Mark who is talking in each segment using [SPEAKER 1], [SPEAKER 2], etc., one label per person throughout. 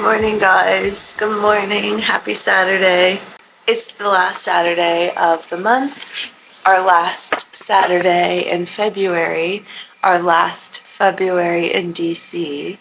[SPEAKER 1] Morning, guys. Good morning. Happy Saturday. It's the last Saturday of the month, our last Saturday in February, our last February in DC.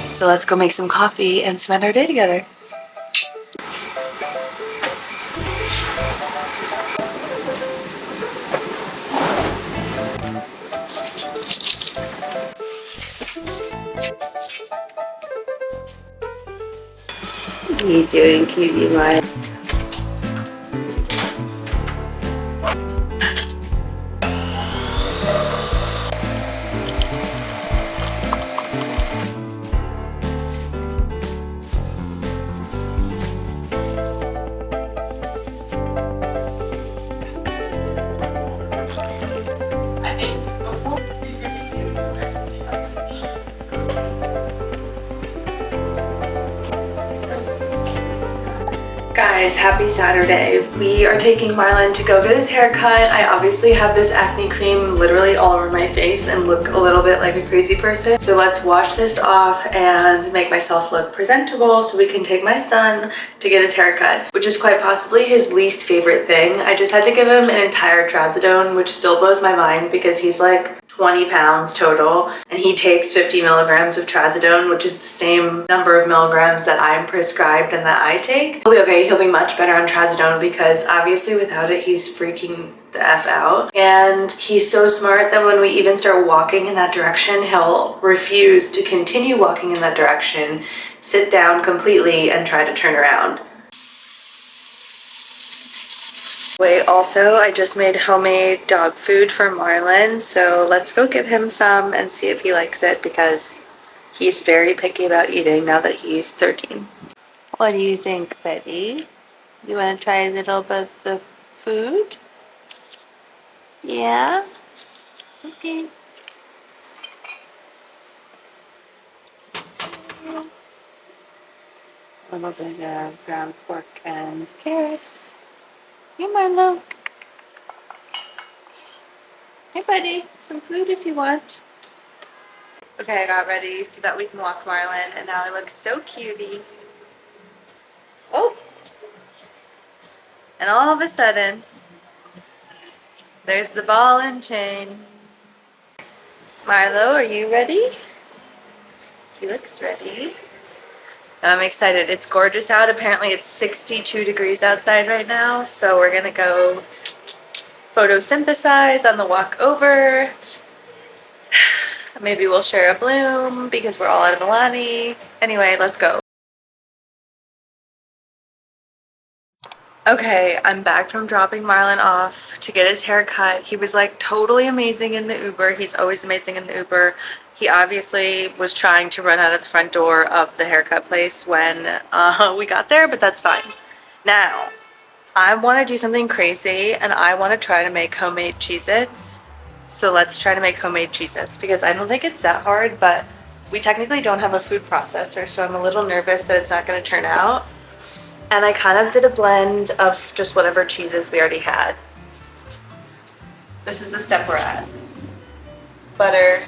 [SPEAKER 1] So let's go make some coffee and spend our day together. What are you doing, cutie pie? Guys, happy Saturday. We are taking Marlin to go get his hair cut. I obviously have this acne cream literally all over my face and look a little bit like a crazy person. So let's wash this off and make myself look presentable so we can take my son to get his hair cut, which is quite possibly his least favorite thing. I just had to give him an entire trazodone, which still blows my mind because he's like 20 pounds total and he takes 50 milligrams of trazodone, which is the same number of milligrams that I'm prescribed and that I take. He'll be okay. He'll be much better on trazodone because obviously without it he's freaking the F out. And he's so smart that when we even start walking in that direction, he'll refuse to continue walking in that direction, sit down completely and try to turn around. Wait, also, I just made homemade dog food for Marlin, so let's go give him some and see if he likes it because he's very picky about eating now that he's 13. What do you think, Betty? You want to try a little bit of the food? Yeah? Okay. A little bit of ground pork and carrots. Here, Marlo. Hey, buddy. Some food if you want. Okay, I got ready so that we can walk Marlin, and now I look so cutie. Oh! And all of a sudden, there's the ball and chain. Marlo, are you ready? He looks ready. I'm excited. It's gorgeous out. Apparently it's 62 degrees outside right now, so we're gonna go photosynthesize on the walk over. Maybe we'll share a bloom because we're all out of Milani. Anyway, let's go. Okay, I'm back from dropping Marlin off to get his hair cut. He was like totally amazing in the Uber. He's always amazing in the Uber. He obviously was trying to run out of the front door of the haircut place when we got there, but that's fine. Now, I want to do something crazy and I want to try to make homemade cheez-its. So let's try to make homemade cheez-its because I don't think it's that hard, but we technically don't have a food processor, so I'm a little nervous that it's not going to turn out. And I kind of did a blend of just whatever cheeses we already had. This is the step we're at. Butter,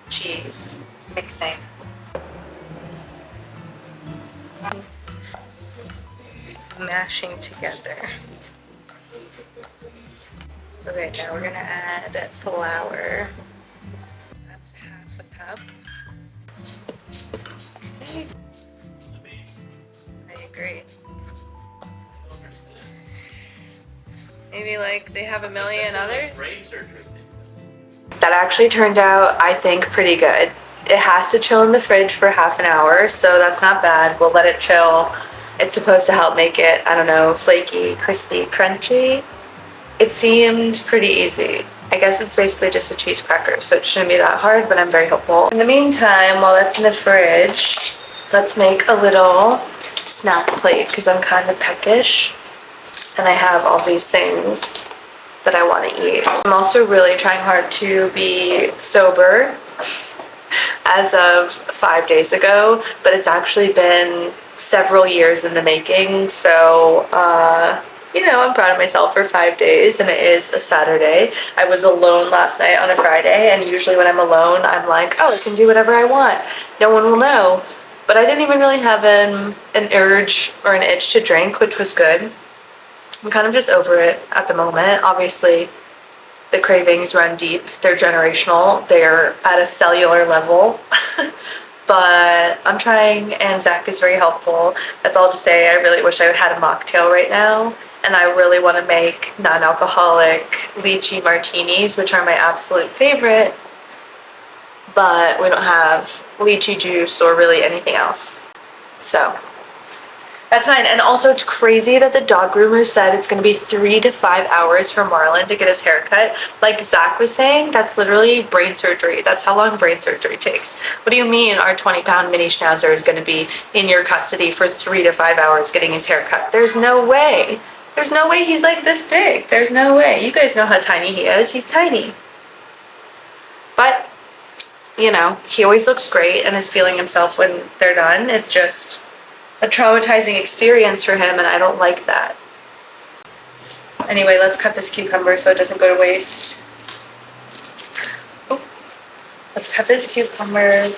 [SPEAKER 1] cheese, mixing. Mashing together. Okay, now we're gonna add flour. That's half a cup. Okay. I agree. Maybe like they have a million others. That actually turned out, I think, pretty good. It has to chill in the fridge for half an hour, so that's not bad. We'll let it chill. It's supposed to help make it, I don't know, flaky, crispy, crunchy. It seemed pretty easy. I guess it's basically just a cheese cracker, so it shouldn't be that hard, but I'm very hopeful. In the meantime, while that's in the fridge, let's make a little snack plate because I'm kind of peckish and I have all these things that I want to eat. I'm also really trying hard to be sober as of 5 days ago, but it's actually been several years in the making, so you know, I'm proud of myself for 5 days, and it is a Saturday. I was alone last night on a Friday, and usually when I'm alone, I'm like, oh, I can do whatever I want. No one will know. But I didn't even really have an urge or an itch to drink, which was good. I'm kind of just over it at the moment. Obviously, the cravings run deep. They're generational. They're at a cellular level. But I'm trying, and Zach is very helpful. That's all to say, I really wish I had a mocktail right now. And I really want to make non-alcoholic lychee martinis, which are my absolute favorite. But we don't have lychee juice or really anything else. So that's fine. And also, it's crazy that the dog groomer said it's going to be 3 to 5 hours for Marlin to get his hair cut. Like Zach was saying, that's literally brain surgery. That's how long brain surgery takes. What do you mean our 20-pound mini schnauzer is going to be in your custody for 3 to 5 hours getting his hair cut? There's no way. There's no way he's like this big. There's no way. You guys know how tiny he is. He's tiny. But, you know, he always looks great and is feeling himself when they're done. It's just a traumatizing experience for him, and I don't like that. Anyway, let's cut this cucumber so it doesn't go to waste. Oh, let's cut this cucumber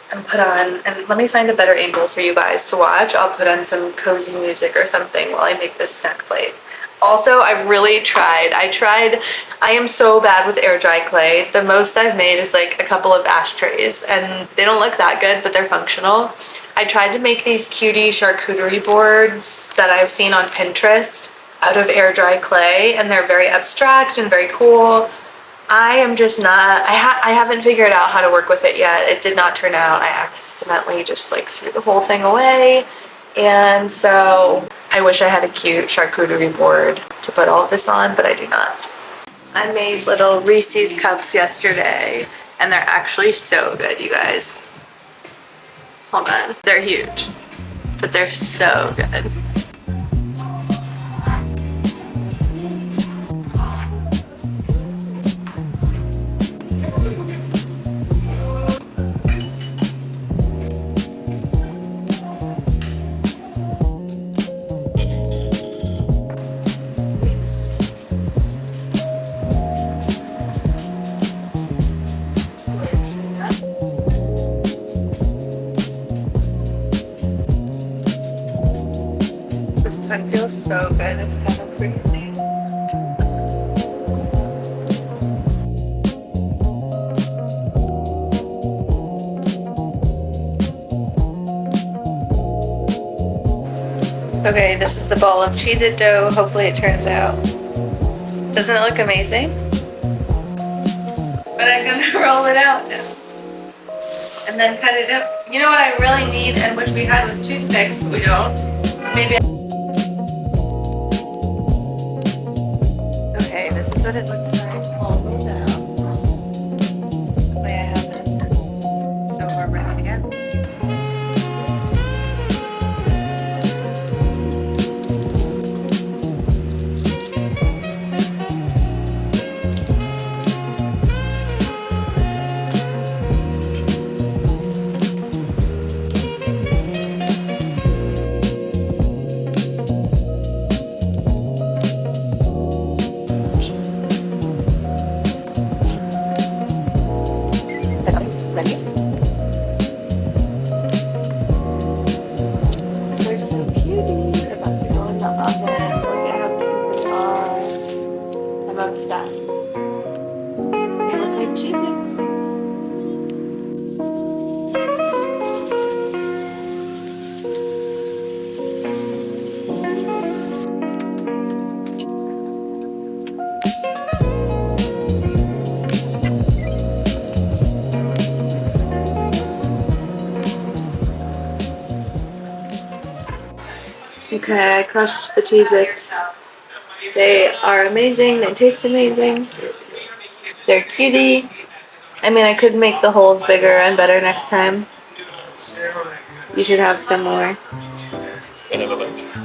[SPEAKER 1] and put on, and let me find a better angle for you guys to watch. I'll put on some cozy music or something while I make this snack plate. Also, I really tried. I am so bad with air dry clay. The most I've made is like a couple of ashtrays, and they don't look that good, but they're functional. I tried to make these cutie charcuterie boards that I've seen on Pinterest out of air dry clay, and they're very abstract and very cool. I am just not, I haven't figured out how to work with it yet. It did not turn out. I accidentally just like threw the whole thing away. And so I wish I had a cute charcuterie board to put all of this on, but I do not. I made little Reese's cups yesterday, and they're actually so good, you guys. Hold on. They're huge, but they're so good. This one feels so good. It's kind of crazy. Okay, this is the ball of cheez-it dough. Hopefully it turns out. Doesn't it look amazing? But I'm gonna roll it out now. And then cut it up. You know what I really need, and wish we had, was toothpicks, but we don't. Maybe. Okay, this is what it looks like all the way down. The way I have this. So we're ready to go. Ready? They're so cutie. They're about to go in the oven. Look at how cute they are. I'm obsessed. They look like cheez-its. Okay, I crushed the cheez-its. They are amazing. They taste amazing. They're cutie. I mean, I could make the holes bigger and better next time. You should have some more.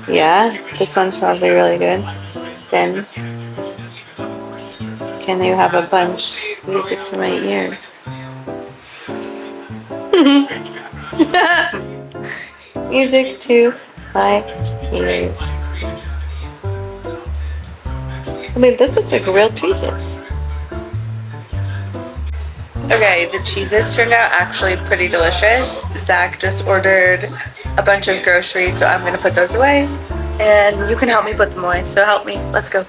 [SPEAKER 1] Yeah, this one's probably really good. Then, can you have a bunch? Music to my ears. Music to my ears. I mean, this looks like a real cheez-it. Okay, the Cheez-Its turned out actually pretty delicious. Zach just ordered a bunch of groceries, so I'm gonna put those away. And you can help me put them away, so help me. Let's go.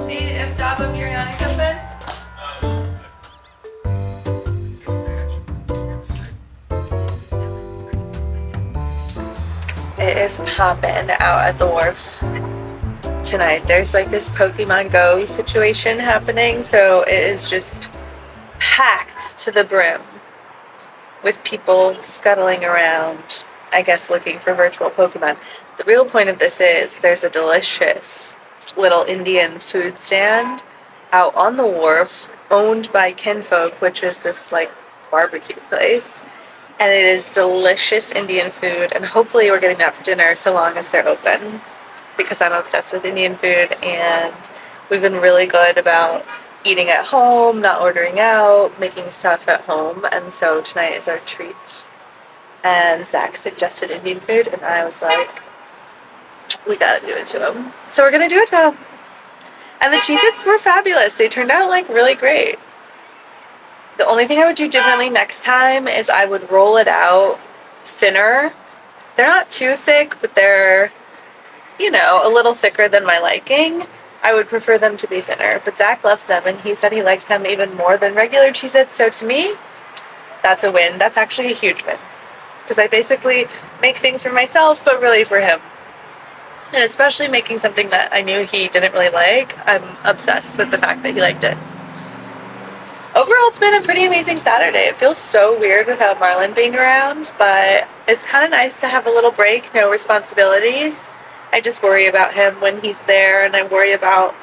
[SPEAKER 1] See if Daba Biryani's open. It is poppin' out at the wharf tonight. There's like this Pokemon Go situation happening, so it is just packed to the brim with people scuttling around, I guess looking for virtual Pokemon. The real point of this is there's a delicious little Indian food stand out on the wharf owned by Kinfolk, which is this like barbecue place. And it is delicious Indian food, and hopefully we're getting that for dinner so long as they're open, because I'm obsessed with Indian food, and we've been really good about eating at home, not ordering out, making stuff at home, and so tonight is our treat. And Zach suggested Indian food, and I was like, we gotta do it to him. So we're gonna do it to him. And the Cheez-Its were fabulous. They turned out like really great. The only thing I would do differently next time is I would roll it out thinner. They're not too thick, but they're, you know, a little thicker than my liking. I would prefer them to be thinner, but Zach loves them, and he said he likes them even more than regular Cheez-Its, so to me, that's a win. That's actually a huge win, because I basically make things for myself, but really for him. And especially making something that I knew he didn't really like, I'm obsessed with the fact that he liked it. Overall, it's been a pretty amazing Saturday. It feels so weird without Marlin being around, but it's kind of nice to have a little break, no responsibilities. I just worry about him when he's there, and I worry about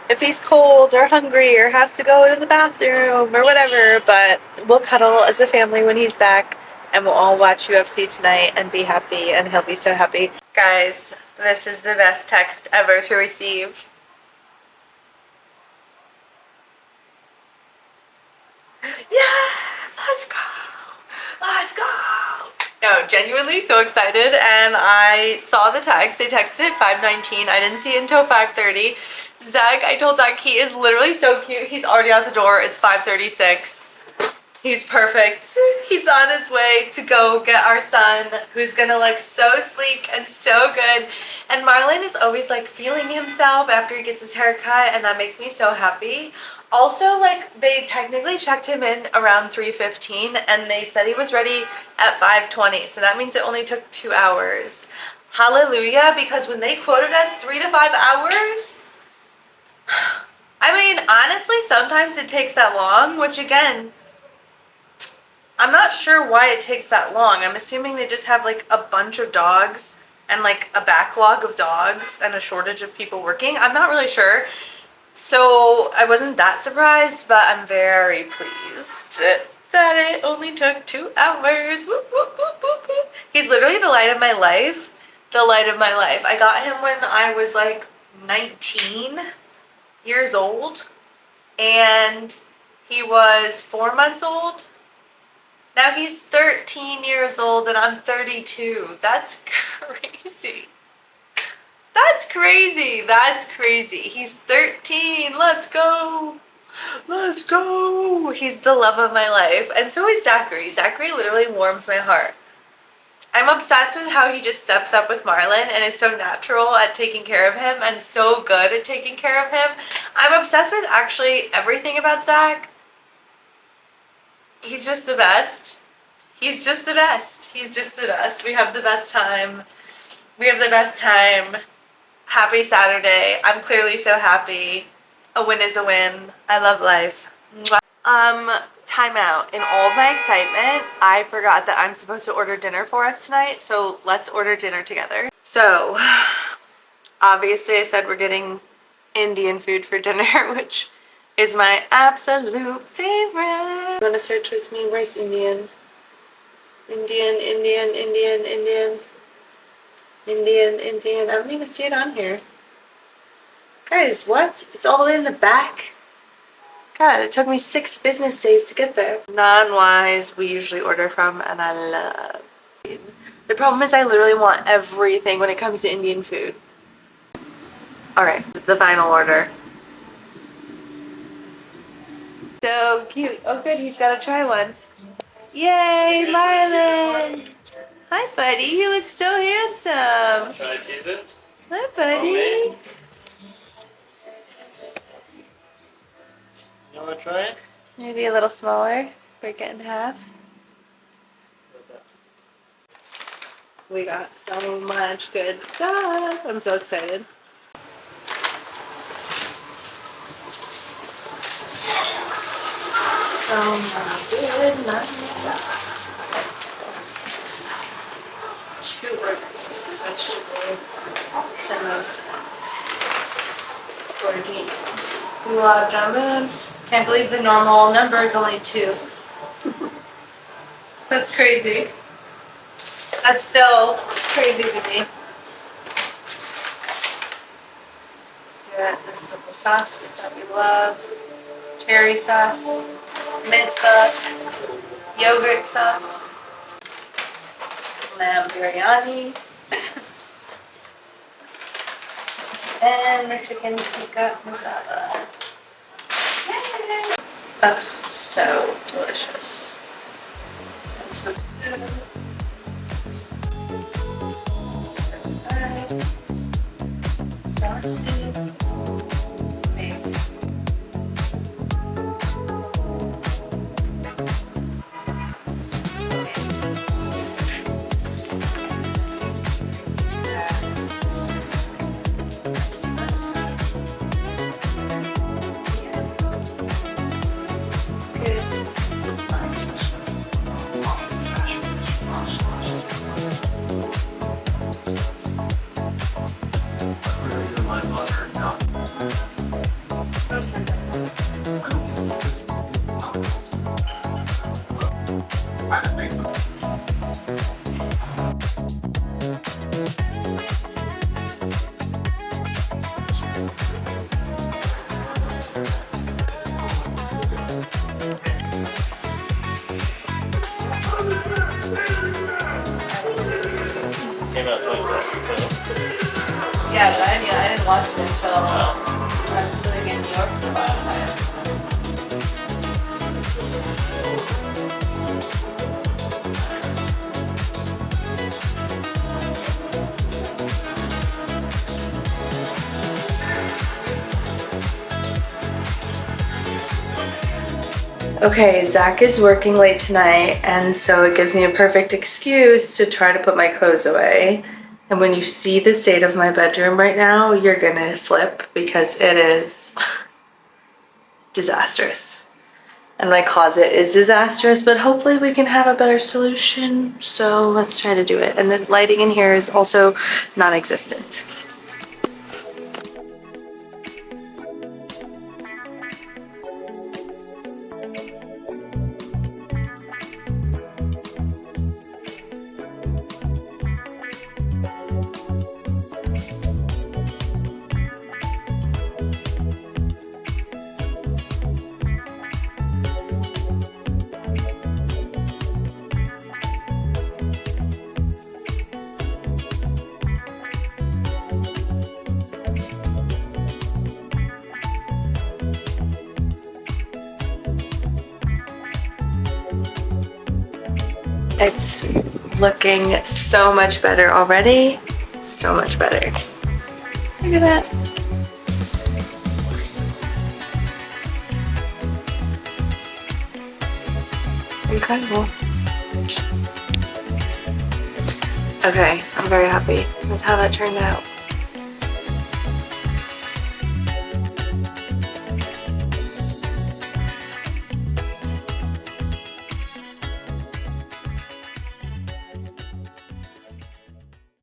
[SPEAKER 1] if he's cold or hungry or has to go to the bathroom or whatever, but we'll cuddle as a family when he's back, and we'll all watch UFC tonight and be happy, and he'll be so happy. Guys, this is the best text ever to receive. Yeah, let's go. Let's go. No, genuinely so excited, and I saw the text. They texted at 5:19. I didn't see it until 5:30. Zach, I told Zach he is literally so cute. He's already out the door. It's 5:36. He's perfect. He's on his way to go get our son, who's gonna look so sleek and so good. And Marlin is always like feeling himself after he gets his hair cut, and that makes me so happy. Also, like, they technically checked him in around 3:15, and they said he was ready at 5:20, so that means it only took 2 hours. Hallelujah, because when they quoted us 3 to 5 hours, I mean, honestly, sometimes it takes that long, which again, I'm not sure why it takes that long. I'm assuming they just have like a bunch of dogs and like a backlog of dogs and a shortage of people working. I'm not really sure. So I wasn't that surprised, but I'm very pleased that it only took 2 hours. Whoop, whoop, whoop, whoop, whoop. He's literally the light of my life. The light of my life. I got him when I was like 19 years old, and he was 4 months old. Now he's 13 years old and I'm 32. That's crazy. That's crazy. That's crazy. He's 13. Let's go. Let's go. He's the love of my life. And so is Zachary. Zachary literally warms my heart. I'm obsessed with how he just steps up with Marlin and is so natural at taking care of him and so good at taking care of him. I'm obsessed with actually everything about Zach. He's just the best. He's just the best. He's just the best. We have the best time. We have the best time. Happy Saturday. I'm clearly so happy. A win is a win. I love life. Time out. In all of my excitement, I forgot that I'm supposed to order dinner for us tonight, so let's order dinner together. So, obviously I said we're getting Indian food for dinner, which is my absolute favorite. You wanna search with me? Where's Indian? Indian. I don't even see it on here. Guys, what? It's all the way in the back? God, it took me 6 business days to get there. Non-wise, we usually order from, and I love it. The problem is I literally want everything when it comes to Indian food. Alright, this is the final order. So cute. Oh good, he's gotta try one. Yay, Marlin! Hi buddy, you look so handsome.
[SPEAKER 2] Try cheez-its?
[SPEAKER 1] Hi buddy.
[SPEAKER 2] You wanna try it?
[SPEAKER 1] Maybe a little smaller. Break it in half. We got so much good stuff. I'm so excited. Two burgers. This is vegetable samosas. Gorgine. Gulab jamun. Can't believe the normal number is only 2. That's crazy. That's still crazy to me. Got this little sauce that we love. Cherry sauce, mint sauce, yogurt sauce, lamb biryani, and the chicken tikka masala. Yay! Ugh, so delicious. That's so good. So good. Saucy. Amazing.
[SPEAKER 2] Came out 24.
[SPEAKER 1] Yeah, but I didn't watch it until I was living in New York for a while. Okay, Zach is working late tonight, and so it gives me a perfect excuse to try to put my clothes away. And when you see the state of my bedroom right now, you're gonna flip because it is disastrous. And my closet is disastrous, but hopefully we can have a better solution. So let's try to do it. And the lighting in here is also non-existent. It's looking so much better already. So much better. Look at that. Incredible. Okay, I'm very happy with how that turned out.